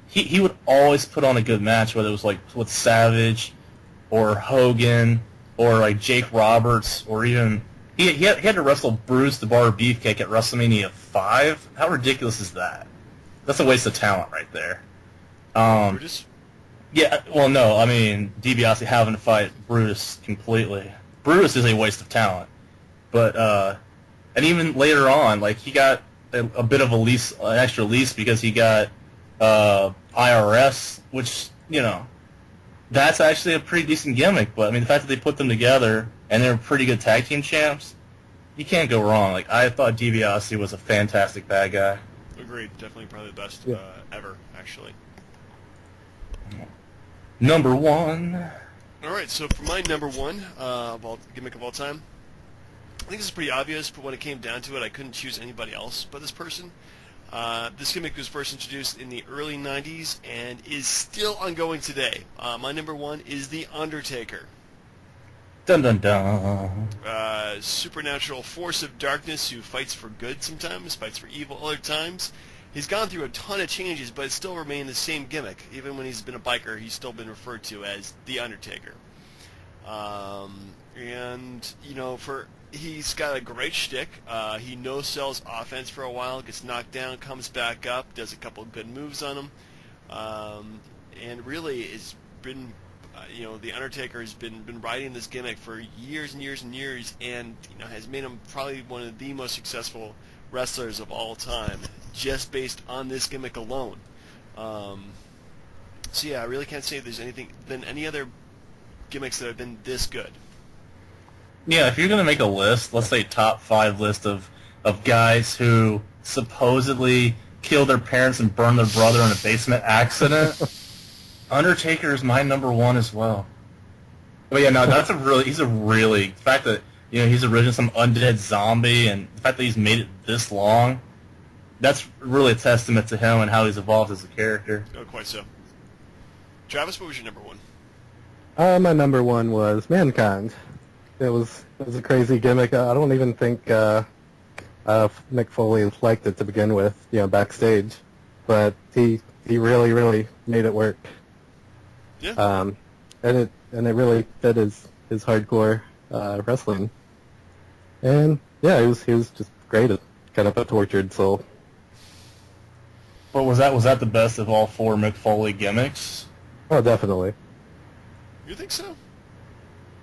He would always put on a good match, whether it was with Savage, or Hogan, or Jake Roberts, or even he had to wrestle Bruce the Barber Beefcake at WrestleMania 5. How ridiculous is that? That's a waste of talent right there. Brutus? Yeah, well, no, DiBiase having to fight Brutus completely. Brutus is a waste of talent. But, and even later on, he got a bit of an extra lease because he got IRS, which, that's actually a pretty decent gimmick. But, the fact that they put them together and they're pretty good tag team champs, you can't go wrong. I thought DiBiase was a fantastic bad guy. Agreed. Definitely probably the best ever, actually. Number 1. All right, so for my number 1 gimmick of all time, I think this is pretty obvious, but when it came down to it, I couldn't choose anybody else but this person. This gimmick was first introduced in the early 90s and is still ongoing today. My number 1 is The Undertaker. Dun dun dun. Supernatural force of darkness who fights for good sometimes, fights for evil other times. He's gone through a ton of changes, but it's still remained the same gimmick. Even when he's been a biker, he's still been referred to as The Undertaker. He's got a great shtick. He no-sells offense for a while, gets knocked down, comes back up, does a couple of good moves on him, and really it's been The Undertaker has been riding this gimmick for years and years and years, and has made him probably one of the most successful wrestlers of all time, just based on this gimmick alone. So yeah, I really can't say there's any other gimmicks that have been this good. Yeah, if you're going to make a list, let's say top 5 list of guys who supposedly killed their parents and burned their brother in a basement accident, Undertaker is my number 1 as well. But yeah, no, the fact that, he's originally some undead zombie, and the fact that he's made it this long, that's really a testament to him and how he's evolved as a character. Oh, quite so. Travis, what was your number 1? My number 1 was Mankind. It was a crazy gimmick. I don't even think Mick Foley liked it to begin with, backstage, but he really, really made it work. Yeah. And it really fit his hardcore wrestling. And yeah, he was just great at kind of a tortured soul. But was that the best of all 4 Mick Foley gimmicks? Oh, definitely. You think so?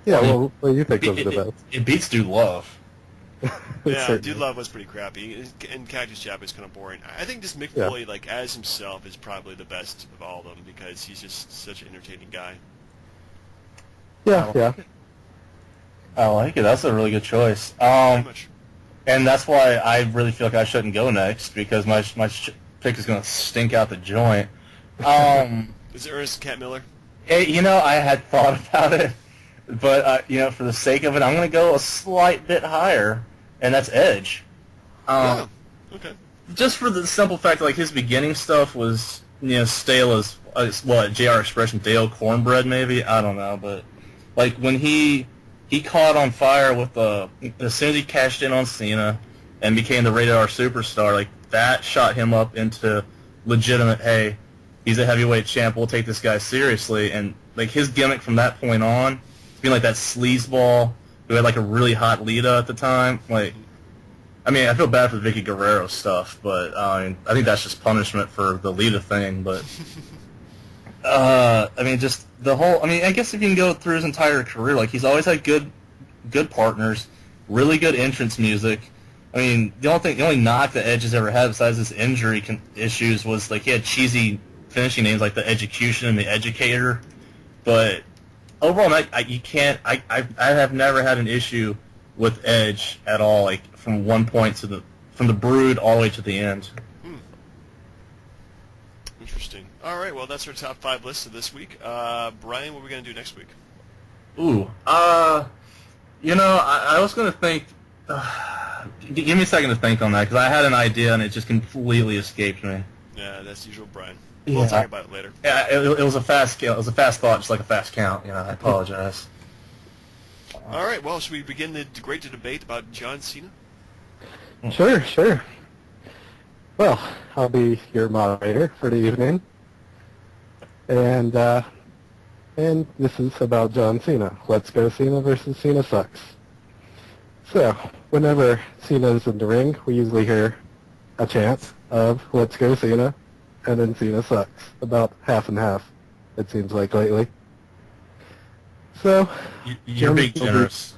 Yeah, well, what do you think was the best? It beats Dude Love. Yeah, Dude Love was pretty crappy, and Cactus Jack was kind of boring. I think just Mick Foley, as himself, is probably the best of all of them, because he's just such an entertaining guy. Yeah. I like it. That's a really good choice. Very much. And that's why I really feel like I shouldn't go next, because my pick is going to stink out the joint. Is it Ernest Cat Miller? Hey, I had thought about it, but for the sake of it, I'm going to go a slight bit higher, and that's Edge. Okay. Just for the simple fact that his beginning stuff was stale as what JR expression, Dale cornbread maybe, I don't know, but when he caught on fire with as soon as he cashed in on Cena and became the rated R superstar, that shot him up into legitimate, hey, he's a heavyweight champ, we'll take this guy seriously. And his gimmick from that point on, being that sleazeball who had a really hot Lita at the time, I feel bad for the Vicky Guerrero stuff, but I think that's just punishment for the Lita thing. But just the whole. I guess if you can go through his entire career, he's always had good partners, really good entrance music. The only knock that Edge has ever had besides his injury issues was he had cheesy finishing names like the Execution and the Educator, but overall, you can't. I have never had an issue with Edge at all. From one point from the Brood all the way to the end. Interesting. All right. Well, that's our top 5 list of this week. Brian, what are we gonna do next week? Ooh. I was gonna think. Give me a second to think on that, because I had an idea and it just completely escaped me. Yeah, that's usual, Brian. Yeah. We'll talk about it later. Yeah, it was a fast thought, just like a fast count. I apologize. All right. Well, should we begin the great debate about John Cena? Sure. Well, I'll be your moderator for the evening, and this is about John Cena. Let's go Cena versus Cena sucks. So, whenever Cena's in the ring, we usually hear a chant of "Let's go Cena," and then Cena sucks. About half and half, it seems like lately. So, you're being generous.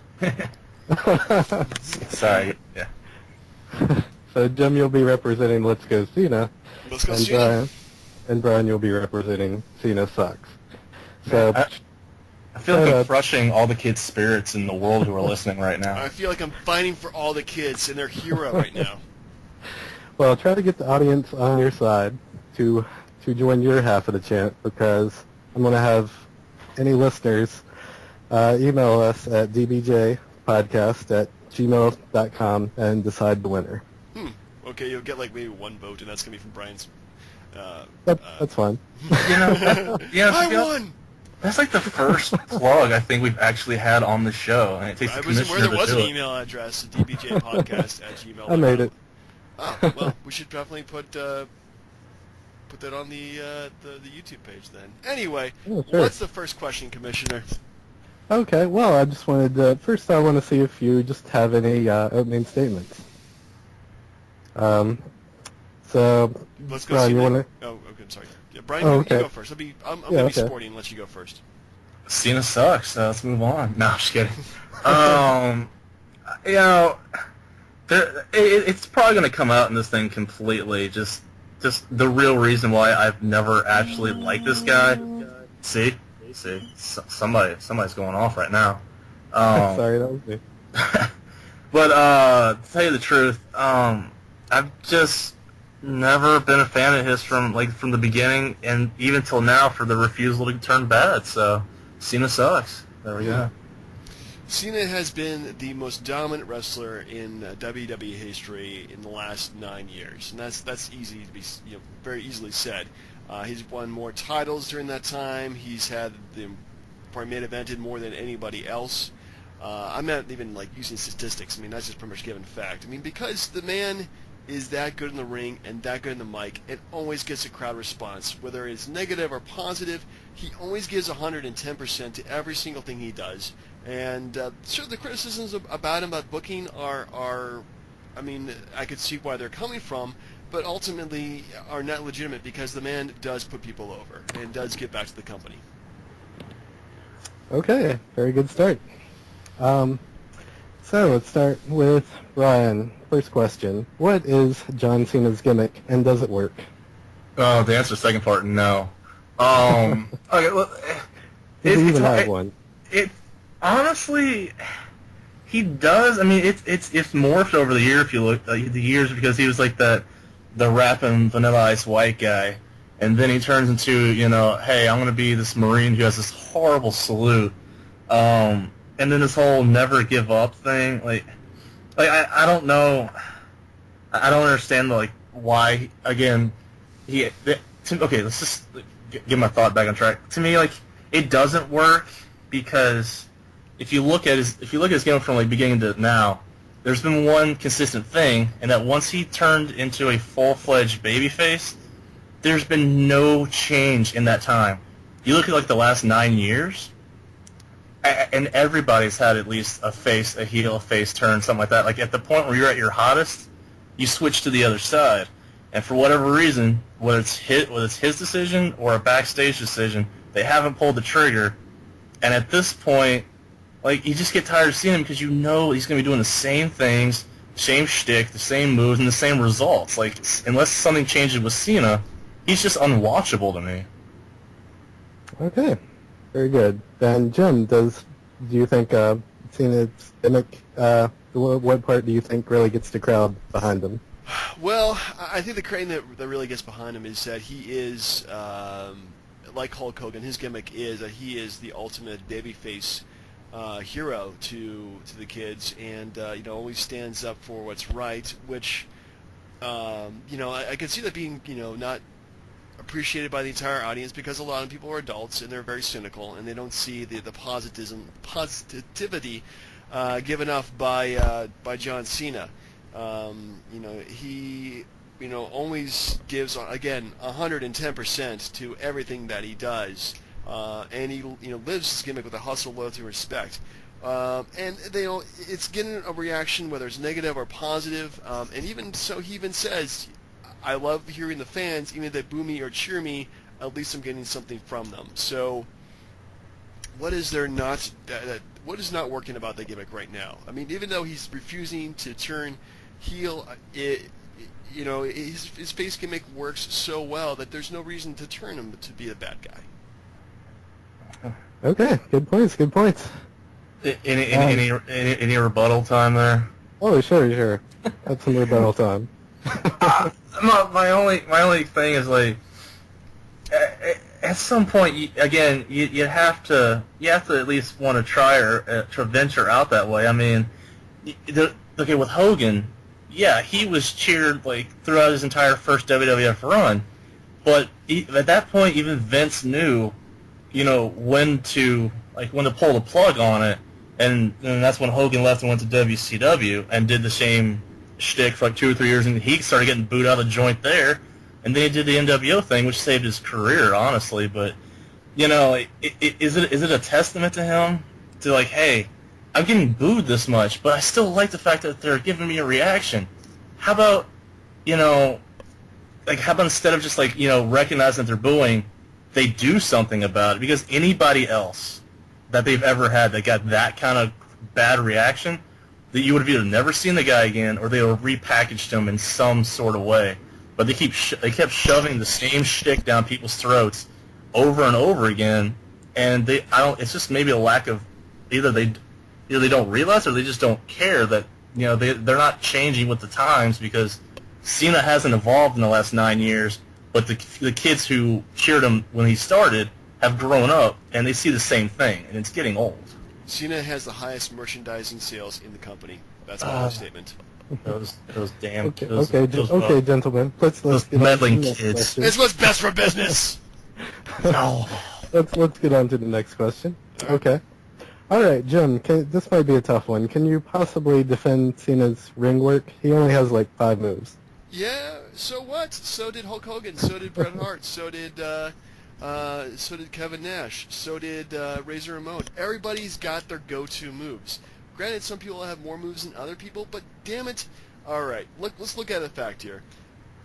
Sorry. Yeah. So Jim, you'll be representing Let's Go Cena, Let's go Cena. And Brian, you'll be representing Cena sucks. So I feel like I'm crushing all the kids' spirits in the world who are listening right now. I feel like I'm fighting for all the kids and their hero right now. Well, try to get the audience on your side to join your half of the chant, because I'm going to have any listeners email us at dbjpodcast@gmail.com and decide the winner. Okay, you'll get maybe 1 vote, and that's going to be from Brian's... that's fine. I won! That's the first plug I think we've actually had on the show, and it takes the commissioner where there was to an do it. email address, dbjpodcast@gmail.com. I made it. Oh, well, we should definitely put that on the YouTube page then. Anyway, sure. What's the first question, Commissioner? Okay, well, I just wanted to... First, I want to see if you just have any opening statements. So, Let's go. Brian, you want to... Oh, okay, I'm sorry. Yeah, Brian, Oh, you okay. go first. I'm going to be okay. sporty and let you go first. Cena sucks. So let's move on. No, I'm just kidding. You know, it's probably going to come out in this thing completely. Just the real reason why I've never actually liked this guy. See, somebody's going off right now. Sorry, that was me. But to tell you the truth, I've just never been a fan of his from the beginning, and even till now for the refusal to turn bad. So Cena sucks. There we go. Cena has been the most dominant wrestler in WWE history in the last 9 years, and that's easy to be, very easily said. He's won more titles during that time. He's had the probably main evented more than anybody else. I'm not even using statistics. I mean, that's just pretty much given fact. I mean, because the man is that good in the ring and that good in the mic, it always gets a crowd response. Whether it's negative or positive, he always gives 110% to every single thing he does. And sure, the criticisms about him, about booking, are, I mean, I could see why they're coming from, but ultimately are not legitimate because the man does put people over and does get back to the company. Okay, very good start. So let's start with Ryan. First question: what is John Cena's gimmick, and does it work? Oh, the answer to the second part, no. Okay, well, Does he even have one? It honestly, he does. I mean, it's morphed over the year. If you look the years, because he was like the rapping Vanilla Ice white guy, and then he turns into hey, I'm gonna be this Marine who has this horrible salute, and then this whole never give up thing. I don't know. I don't understand why again okay, let's just get my thought back on track. To me, it doesn't work because if you look at his game from beginning to now, there's been one consistent thing, and that once he turned into a full-fledged babyface, there's been no change in that time. You look at the last 9 years, and everybody's had at least a heel, a face turn, something like that. At the point where you're at your hottest, you switch to the other side. And for whatever reason, whether it's his decision or a backstage decision, they haven't pulled the trigger. And at this point, you just get tired of seeing him because he's going to be doing the same things, same shtick, the same moves, and the same results. Unless something changes with Cena, he's just unwatchable to me. Okay, very good. Then Jim, do you think Cena's gimmick? What part do you think really gets the crowd behind him? Well, I think the crane that really gets behind him is that he is, like Hulk Hogan, his gimmick is that he is the ultimate babyface hero to the kids, and always stands up for what's right. Which, I can see that being not appreciated by the entire audience because a lot of people are adults and they're very cynical and they don't see the positivity given off by John Cena. He always gives again 110% to everything that he does, and he lives his gimmick with a hustle, loyalty, and respect. And it's getting a reaction whether it's negative or positive, and even so, he even says, "I love hearing the fans, even if they boo me or cheer me. At least I'm getting something from them." So, what is not working about the gimmick right now? I mean, even though he's refusing to turn heel, his face gimmick works so well that there's no reason to turn him to be a bad guy. Okay, good points. Good points. Any rebuttal time there? Oh, sure. That's some rebuttal time. My only thing is at some point you have to at least want to try or to venture out that way. I mean, okay, with Hogan, yeah, he was cheered throughout his entire first WWF run, but at that point even Vince knew when to pull the plug on it, and that's when Hogan left and went to WCW and did the same shtick for 2 or 3 years, and he started getting booed out of the joint there, and then he did the NWO thing, which saved his career, honestly. But is it a testament to him to hey, I'm getting booed this much, but I still like the fact that they're giving me a reaction. How about instead of just recognizing that they're booing, they do something about it? Because anybody else that they've ever had that got that kind of bad reaction, that you would have either never seen the guy again or they would have repackaged him in some sort of way. But they kept shoving the same shtick down people's throats over and over again, and it's just maybe a lack of either they don't realize or they just don't care that they're not changing with the times, because Cena hasn't evolved in the last 9 years, but the kids who cheered him when he started have grown up and they see the same thing, and it's getting old. Cena has the highest merchandising sales in the company. That's my statement. Those damn okay, gentlemen. Let's get meddling on to the next kids. question. It's what's best for business. No. Let's get on to the next question. Okay. All right, Jim. This might be a tough one. Can you possibly defend Cena's ring work? He only has like 5 moves. Yeah. So what? So did Hulk Hogan. So did Bret Hart. So did Kevin Nash. So did Razor Ramon. Everybody's got their go-to moves. Granted, some people have more moves than other people, but damn it. All right, let's look at a fact here.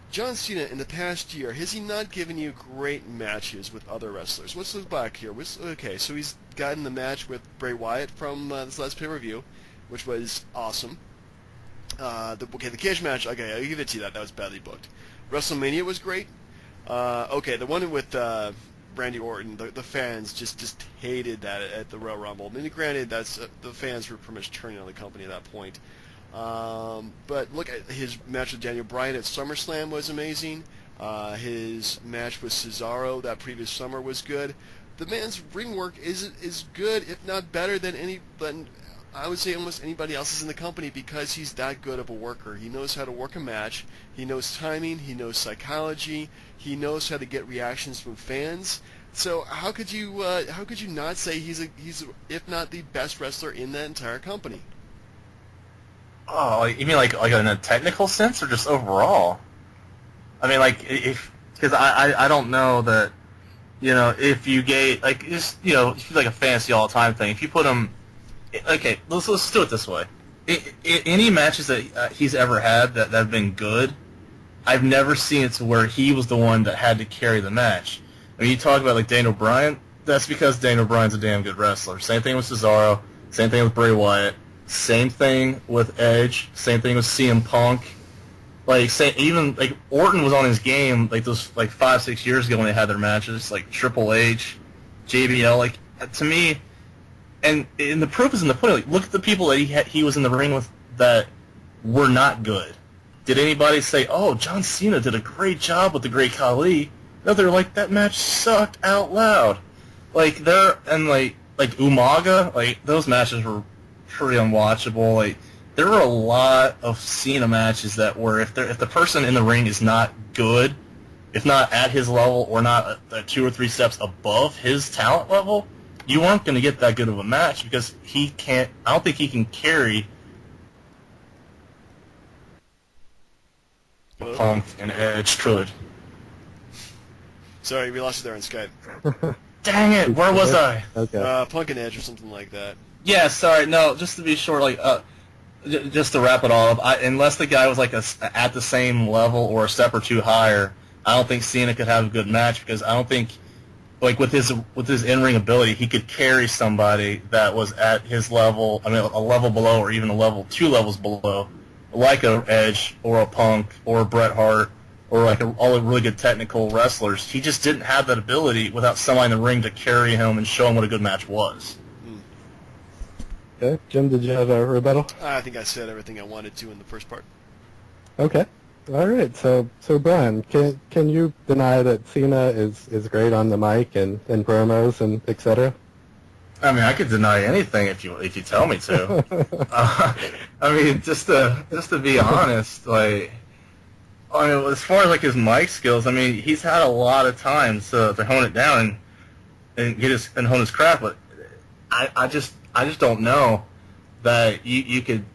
John Cena, in the past year, has he not given you great matches with other wrestlers? Let's look back here. Okay, so he's gotten the match with Bray Wyatt from this last pay-per-view, which was awesome. The cage match, okay, I'll give it to you that. That was badly booked. WrestleMania was great. Okay, the one with Randy Orton, the fans just hated that at the Royal Rumble. I mean, granted, that's the fans were pretty much turning on the company at that point. But look at his match with Daniel Bryan at SummerSlam was amazing. His match with Cesaro that previous summer was good. The man's ring work is good, if not better than I would say almost anybody else's in the company, because he's that good of a worker. He knows how to work a match. He knows timing. He knows psychology. He knows how to get reactions from fans. So how could you not say he's if not the best wrestler in that entire company? Oh, you mean like in a technical sense or just overall? I mean, like because I don't know that if you gave if you like a fantasy all the time thing, if you put him. Okay, let's do it this way. Any matches that he's ever had that have been good, I've never seen it to where he was the one that had to carry the match. I mean, you talk about like Daniel Bryan, that's because Daniel Bryan's a damn good wrestler. Same thing with Cesaro, same thing with Bray Wyatt, same thing with Edge, same thing with CM Punk. Even Orton was on his game those 5-6 years ago when they had their matches, like Triple H, JBL. To me. And the proof is in the pudding. Look at the people that he was in the ring with that were not good. Did anybody say, "Oh, John Cena did a great job with the Great Khali"? No, they're like, that match sucked out loud. Umaga, those matches were pretty unwatchable. There were a lot of Cena matches that were if the person in the ring is not good, if not at his level or not 2 or 3 steps above his talent level, you aren't going to get that good of a match because he can't. I don't think he can carry Punk and Edge could. Sorry, we lost you there on Skype. Dang it! Where was I? Okay. Punk and Edge or something like that. Yeah, sorry. No, just to be short, just to wrap it all up. Unless the guy was at the same level or a step or 2 higher, I don't think Cena could have a good match because I don't think. With his in-ring ability, he could carry somebody that was at his level, a level below or even 2 levels below, like a Edge or a Punk or a Bret Hart or all the really good technical wrestlers. He just didn't have that ability without somebody in the ring to carry him and show him what a good match was. Okay. Jim, did you have a rebuttal? I think I said everything I wanted to in the first part. Okay. All right, so Brian, can you deny that Cena is great on the mic and promos and etc.? I mean, I could deny anything if you tell me to. I mean, just to be honest, as far as his mic skills, I mean, he's had a lot of time to hone it down and hone his craft, but I just don't know that you could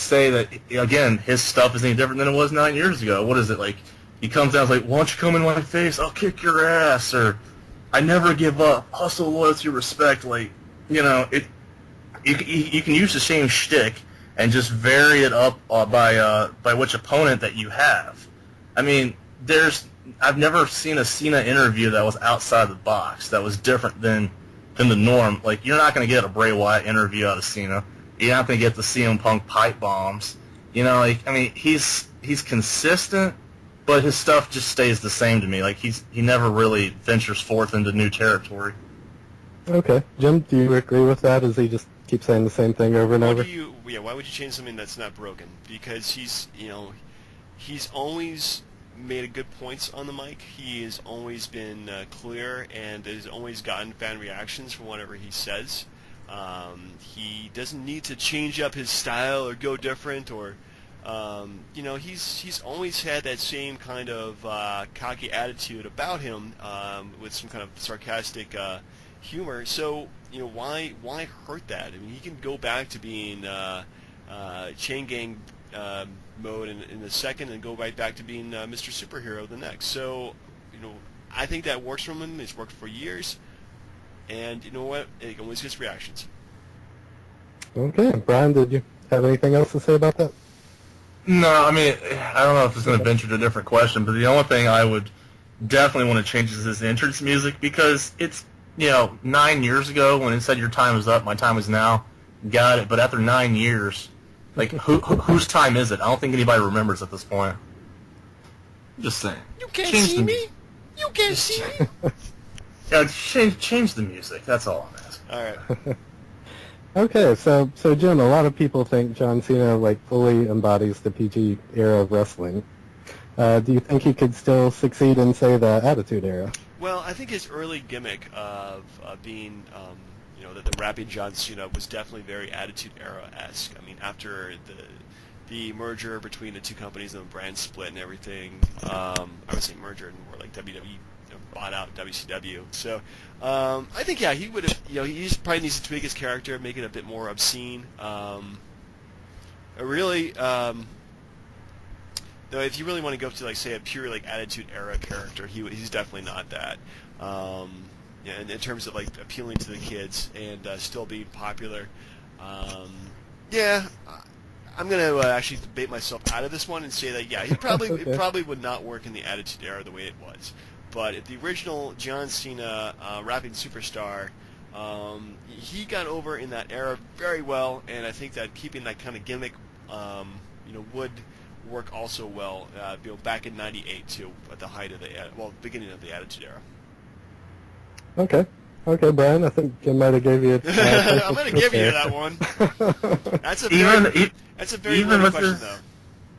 say that, again, his stuff is any different than it was 9 years ago. What is it, he comes down and why don't you come in my face, I'll kick your ass, or I never give up, hustle, loyalty, respect, you can use the same shtick and just vary it up by which opponent that you have. I mean, I've never seen a Cena interview that was outside the box, that was different than than the norm. Like, you're not going to get a Bray Wyatt interview out of Cena. You're not going to get the CM Punk pipe bombs. You know, like, I mean, he's consistent, but his stuff just stays the same to me. Like, he never really ventures forth into new territory. Okay. Jim, do you agree with that? Does he just keep saying the same thing over and over? Why would you change something that's not broken? Because he's always made good points on the mic. He has always been clear and has always gotten fan reactions from whatever he says. He doesn't need to change up his style or go different, or he's always had that same kind of cocky attitude about him, with some kind of sarcastic humor. So why hurt that? I mean, he can go back to being chain gang mode in the second, and go right back to being Mr. Superhero the next. So I think that works for him. It's worked for years, and you know what? It always gets reactions. Okay, Brian, did you have anything else to say about that? No, I mean, I don't know if it's going to venture to a different question, but the only thing I would definitely want to change is his entrance music, because it's 9 years ago when it said your time is up, my time is now. Got it, but after 9 years, like, whose time is it? I don't think anybody remembers at this point. Just saying. You can't see me. You can't see me. Yeah, change the music. That's all I'm asking. All right. Okay, so Jim, a lot of people think John Cena fully embodies the PG era of wrestling. Do you think he could still succeed in, say, the Attitude Era? Well, I think his early gimmick of being, the rapping John Cena was definitely very Attitude Era-esque. I mean, after the merger between the two companies and the brand split and everything, I would say merger and more like WWE bought out WCW. So I think, yeah, he would have, he just probably needs to tweak his character, make it a bit more obscene. Really, though, if you really want to go to, say, a pure, Attitude Era character, he's definitely not that. In terms of, appealing to the kids and still being popular. I'm going to actually debate myself out of this one and say that, yeah, it probably would not work in the Attitude Era the way it was. But if the original John Cena rapping superstar, he got over in that era very well, and I think that keeping that kind of gimmick, would work also well, back in '98 too, at the height of beginning of the Attitude Era. Okay, Brian, I think Jim might have gave you. I'm going to give you that one. That's a very loaded question, though.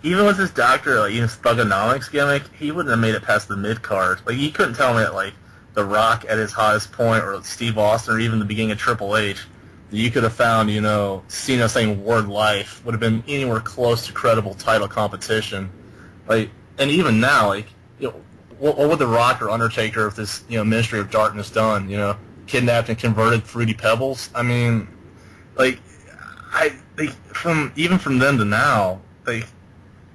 Even with his doctor, his thugonomics gimmick, he wouldn't have made it past the mid card. You couldn't tell me that, The Rock at his hottest point, or Steve Austin, or even the beginning of Triple H, that you could have found, Cena saying "Word Life" would have been anywhere close to credible title competition. And even now, what would The Rock or Undertaker, if this, Ministry of Darkness done, kidnapped and converted Fruity Pebbles? I mean, from then to now,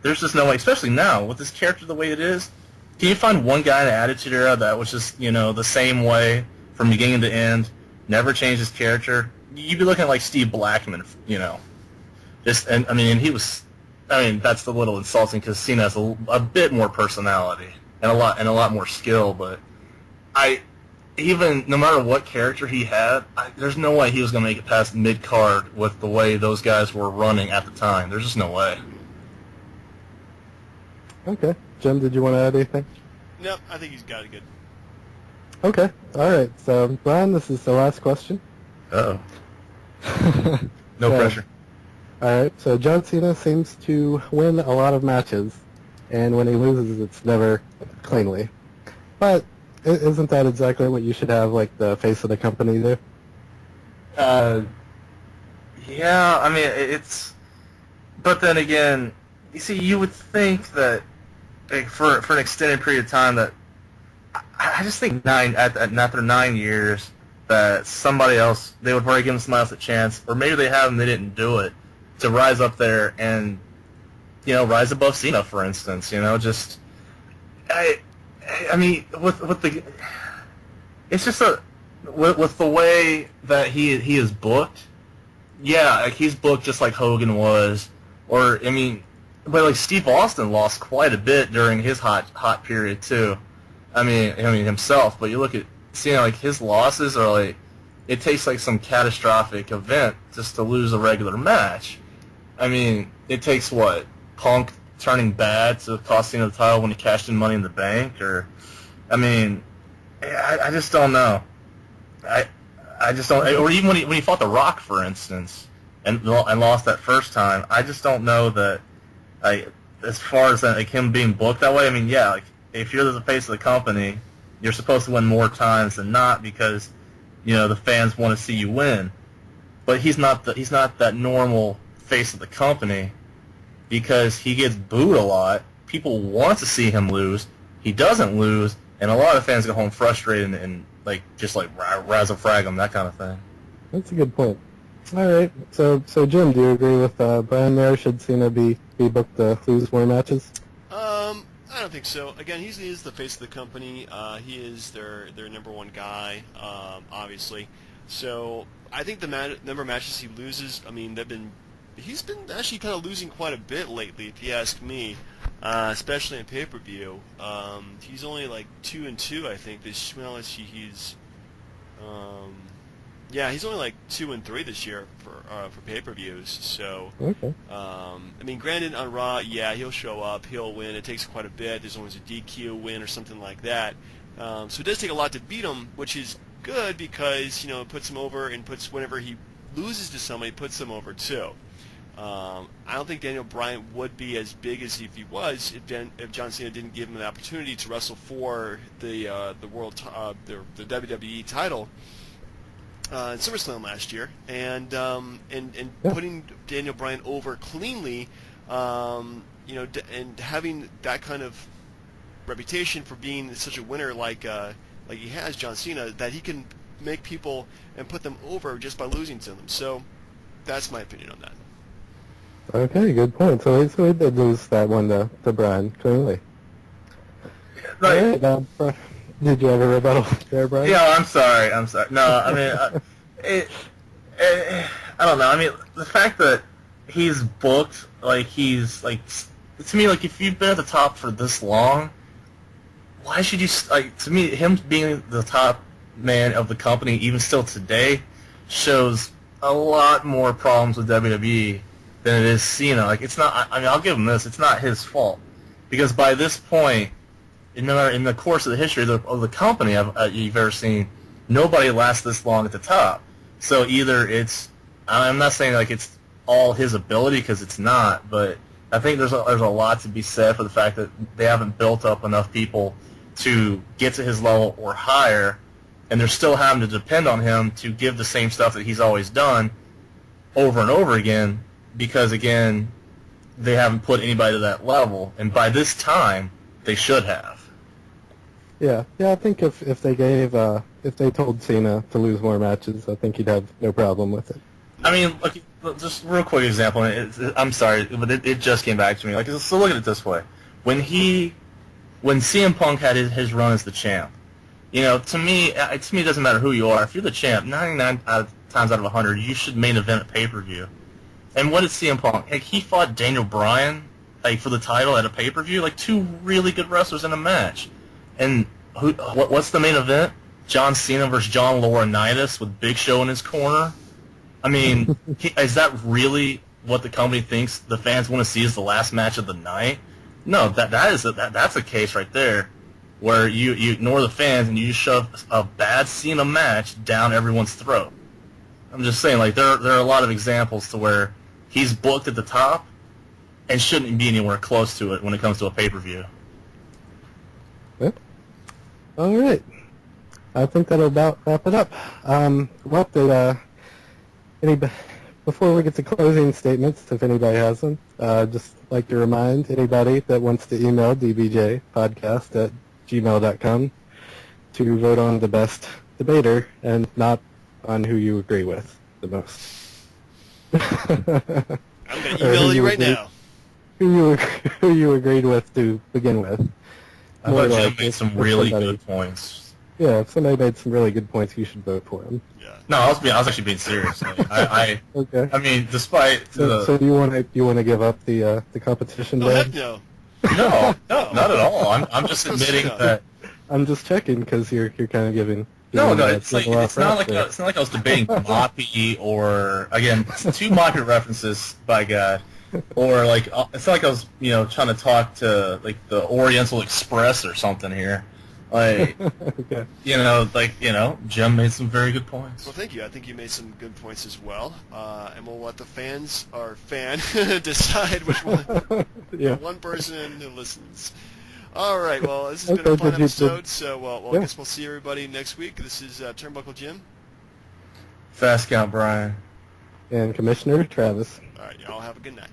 there's just no way, especially now, with this character the way it is. Can you find one guy in the Attitude Era that was just, the same way from beginning to end, never changed his character? You'd be looking at Steve Blackman, he was, that's a little insulting because Cena has a bit more personality and a lot more skill, but no matter what character he had, there's no way he was going to make it past mid-card with the way those guys were running at the time. There's just no way. Okay. Jim, did you want to add anything? No, I think he's got it good. Okay. All right. So, Brian, this is the last question. Uh-oh. No pressure. All right. So, John Cena seems to win a lot of matches, and when he loses, it's never cleanly. But isn't that exactly what you should have, the face of the company do? Yeah, it's... But then again, you see, you would think that for an extended period of time that... I just think after 9 years that somebody else, they would probably give somebody else a chance, or maybe they have and they didn't do it, to rise up there and, rise above Cena, for instance, just... with the... It's just with the way that he is booked, yeah, he's booked just like Hogan was, or, but Steve Austin lost quite a bit during his hot period too. Himself. But you look at Cena, his losses are it takes like some catastrophic event just to lose a regular match. I mean, it takes what? Punk turning bad to costing the title when he cashed in Money in the Bank, or I mean, I just don't know. I just don't, or even when he fought The Rock, for instance, and lost that first time. I just don't know that. As far as like him being booked that way, I mean, yeah, like if you're the face of the company, you're supposed to win more times than not because the fans want to see you win. But he's not that normal face of the company because he gets booed a lot. People want to see him lose. He doesn't lose, and a lot of fans go home frustrated and just razzle frag him, that kind of thing. That's a good point. All right, so Jim, do you agree with Brian there? Should Cena be booked to lose more matches? I don't think so. Again, he is the face of the company. He is their number one guy, obviously. So I think the number of matches he loses, I mean, he's been actually kind of losing quite a bit lately, if you ask me, especially in pay-per-view. He's only 2-2, I think. This well, let's see, he's only 2-3 this year for pay-per-views. So, okay. I mean, granted, on Raw, yeah, he'll show up, he'll win. It takes quite a bit. There's always a DQ win or something like that. So it does take a lot to beat him, which is good because it puts him over and whenever he loses to somebody, puts him over too. I don't think Daniel Bryan would be as big as if he was if John Cena didn't give him an opportunity to wrestle for the the WWE title. In SummerSlam last year, and putting Daniel Bryan over cleanly, and having that kind of reputation for being such a winner like he has, John Cena, that he can make people and put them over just by losing to them. So that's my opinion on that. Okay, good point. So he did lose that one to Bryan, clearly. Right. All right, did you have a rebuttal there, Brian? Yeah, I'm sorry. No, I mean, I don't know. I mean, the fact that he's booked, to me, if you've been at the top for this long, why should you, to me, him being the top man of the company, even still today, shows a lot more problems with WWE than it is Cena. It's not, I mean, I'll give him this, it's not his fault. Because by this point, in the course of the history of the company you've ever seen, nobody lasts this long at the top. So either I'm not saying it's all his ability because it's not, but I think there's a lot to be said for the fact that they haven't built up enough people to get to his level or higher, and they're still having to depend on him to give the same stuff that he's always done over and over again because, again, they haven't put anybody to that level, and by this time, they should have. Yeah. I think if they told Cena to lose more matches, I think he'd have no problem with it. I mean, just a real quick example. I'm sorry, but it just came back to me. So look at it this way: when CM Punk had his run as the champ, to me, it doesn't matter who you are. If you're the champ, 99 times out of 100, you should main event a pay-per-view. And what did CM Punk? He fought Daniel Bryan for the title at a pay-per-view, two really good wrestlers in a match. And what's the main event? John Cena versus John Laurinaitis with Big Show in his corner. I mean, is that really what the company thinks the fans want to see as the last match of the night? No, that's a case right there where you ignore the fans and you just shove a bad Cena match down everyone's throat. I'm just saying, there are a lot of examples to where he's booked at the top and shouldn't be anywhere close to it when it comes to a pay-per-view. Yep. All right. I think that'll about wrap it up. Before we get to closing statements, if anybody has them, just like to remind anybody that wants to email dbjpodcast@gmail.com to vote on the best debater and not on who you agree with the most. I'm going to email you right now. Who you agreed with to begin with. I thought Jim made some really good points. Yeah, if somebody made some really good points, you should vote for him. Yeah. No, I was actually being serious. Okay. I mean, despite so do you want to give up the competition? Oh, heck no. No, not at all. I'm just admitting that. I'm just checking because you're kind of giving No, being, it's like Triple it's not like F it's not like I was debating Moppy or again 2 Moppy references by God, or like it's not like I was trying to talk to like the Oriental Express or something here. Like, Okay. Jim made some very good points. Well, thank you. I think you made some good points as well. And we'll let the fans, or fan, decide which one, Yeah. one person who listens. All right. Well, this has been a fun episode. So, I guess we'll see everybody next week. This is Turnbuckle Jim. Fast Count Brian. And Commissioner Travis. All right. Y'all have a good night.